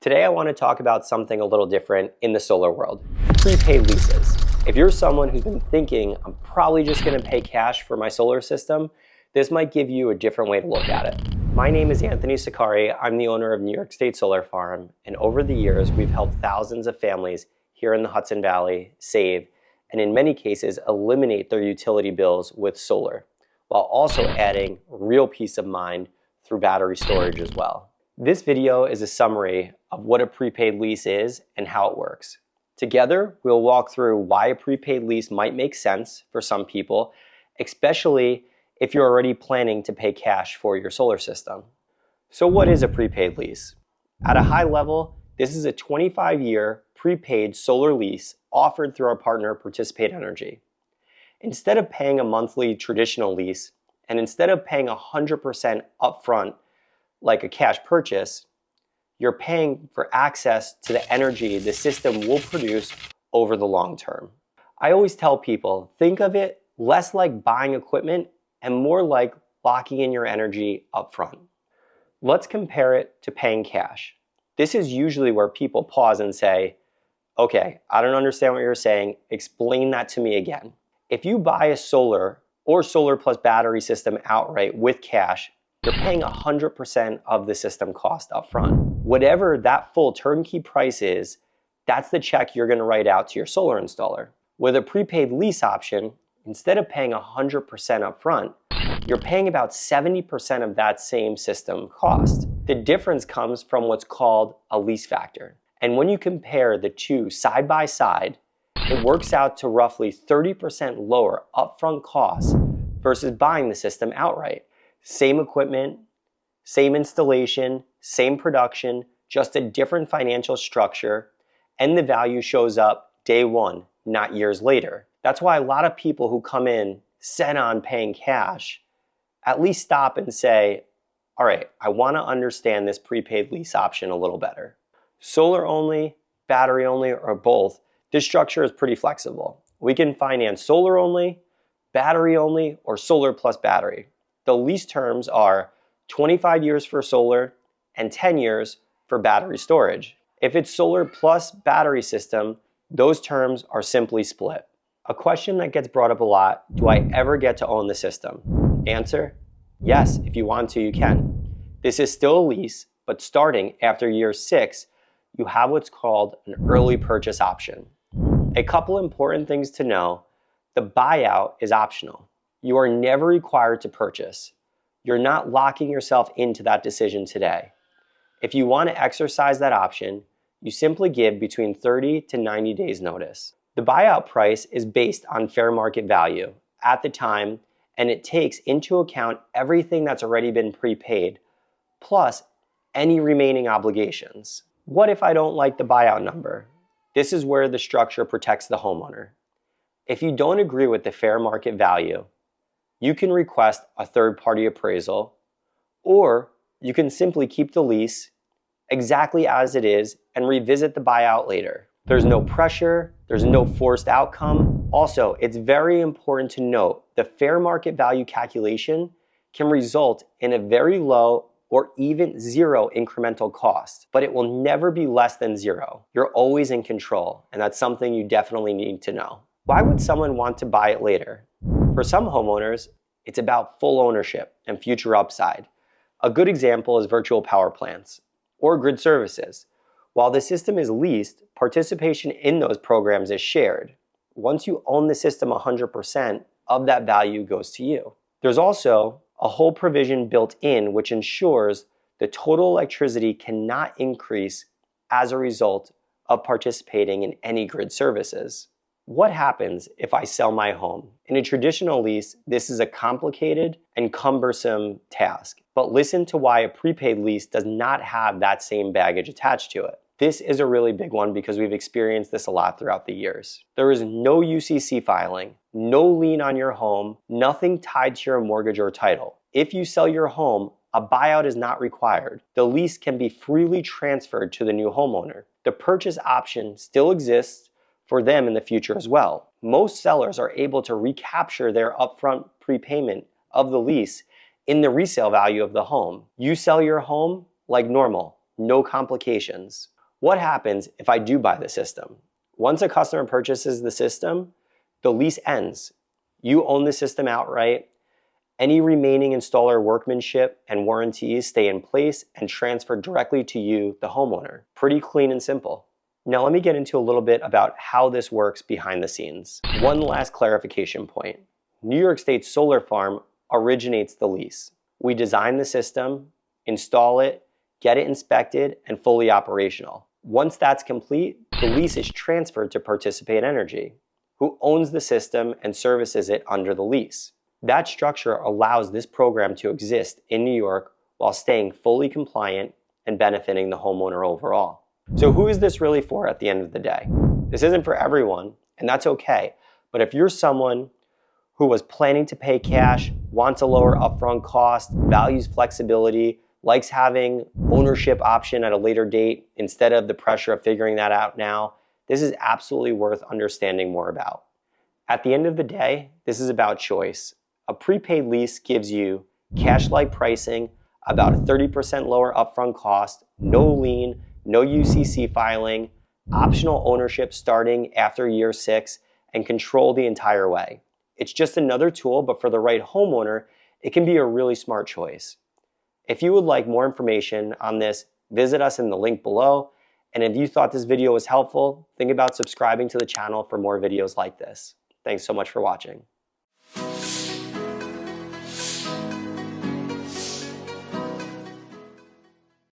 Today I want to talk about something a little different in the solar world, prepaid leases. If you're someone who's been thinking, I'm probably just going to pay cash for my solar system, this might give you a different way to look at it. My name is Anthony Sakari. I'm the owner of New York State Solar Farm, and over the years we've helped thousands of families here in the Hudson Valley save, and in many cases eliminate their utility bills with solar, while also adding real peace of mind through battery storage as well. This video is a summary of what a prepaid lease is and how it works. Together, we'll walk through why a prepaid lease might make sense for some people, especially if you're already planning to pay cash for your solar system. So what is a prepaid lease? At a high level, this is a 25-year prepaid solar lease offered through our partner Prepaid Energy. Instead of paying a monthly traditional lease, and instead of paying 100% upfront like a cash purchase, you're paying for access to the energy the system will produce over the long term. I always tell people, think of it less like buying equipment and more like locking in your energy upfront. Let's compare it to paying cash. This is usually where people pause and say, okay, I don't understand what you're saying. Explain that to me again. If you buy a solar or solar plus battery system outright with cash, you're paying 100% of the system cost up front. Whatever that full turnkey price is, that's the check you're going to write out to your solar installer. With a prepaid lease option, instead of paying 100% up front, you're paying about 70% of that same system cost. The difference comes from what's called a lease factor. And when you compare the two side by side, it works out to roughly 30% lower upfront costs versus buying the system outright. Same equipment, same installation, same production, just a different financial structure, and the value shows up day one, not years later. That's why a lot of people who come in set on paying cash at least stop and say, all right, I want to understand this prepaid lease option a little better. Solar only, battery only, or both, this structure is pretty flexible. We can finance solar only, battery only, or solar plus battery. The lease terms are 25 years for solar and 10 years for battery storage. If it's solar plus battery system, those terms are simply split. A question that gets brought up a lot, do I ever get to own the system? Answer, yes, if you want to, you can. This is still a lease, but starting after year 6, you have what's called an early purchase option. A couple important things to know, the buyout is optional. You are never required to purchase. You're not locking yourself into that decision today. If you want to exercise that option, you simply give between 30 to 90 days notice. The buyout price is based on fair market value at the time, and it takes into account everything that's already been prepaid, plus any remaining obligations. What if I don't like the buyout number? This is where the structure protects the homeowner. If you don't agree with the fair market value, you can request a third-party appraisal, or you can simply keep the lease exactly as it is and revisit the buyout later. There's no pressure, there's no forced outcome. Also, it's very important to note the fair market value calculation can result in a very low or even zero incremental cost, but it will never be less than zero. You're always in control, and that's something you definitely need to know. Why would someone want to buy it later? For some homeowners, it's about full ownership and future upside. A good example is virtual power plants or grid services. While the system is leased, participation in those programs is shared. Once you own the system 100%, of that value goes to you. There's also a whole provision built in which ensures the total electricity cannot increase as a result of participating in any grid services. What happens if I sell my home? In a traditional lease, this is a complicated and cumbersome task. But listen to why a prepaid lease does not have that same baggage attached to it. This is a really big one because we've experienced this a lot throughout the years. There is no UCC filing, no lien on your home, nothing tied to your mortgage or title. If you sell your home, a buyout is not required. The lease can be freely transferred to the new homeowner. The purchase option still exists for them in the future as well. Most sellers are able to recapture their upfront prepayment of the lease in the resale value of the home. You sell your home like normal, no complications. What happens if I do buy the system? Once a customer purchases the system, the lease ends. You own the system outright. Any remaining installer workmanship and warranties stay in place and transfer directly to you, the homeowner. Pretty clean and simple. Now let me get into a little bit about how this works behind the scenes. One last clarification point. New York State Solar Farm originates the lease. We design the system, install it, get it inspected, and fully operational. Once that's complete, the lease is transferred to Participate Energy, who owns the system and services it under the lease. That structure allows this program to exist in New York while staying fully compliant and benefiting the homeowner overall. So who is this really for at the end of the day? This isn't for everyone, and that's okay. But if you're someone who was planning to pay cash, wants a lower upfront cost, values flexibility, likes having ownership option at a later date instead of the pressure of figuring that out now, this is absolutely worth understanding more about. At the end of the day, this is about choice. A prepaid lease gives you cash-like pricing, about a 30% lower upfront cost, no lien, no UCC filing, optional ownership starting after year 6, and control the entire way. It's just another tool, but for the right homeowner, it can be a really smart choice. If you would like more information on this, visit us in the link below. And if you thought this video was helpful, think about subscribing to the channel for more videos like this. Thanks so much for watching.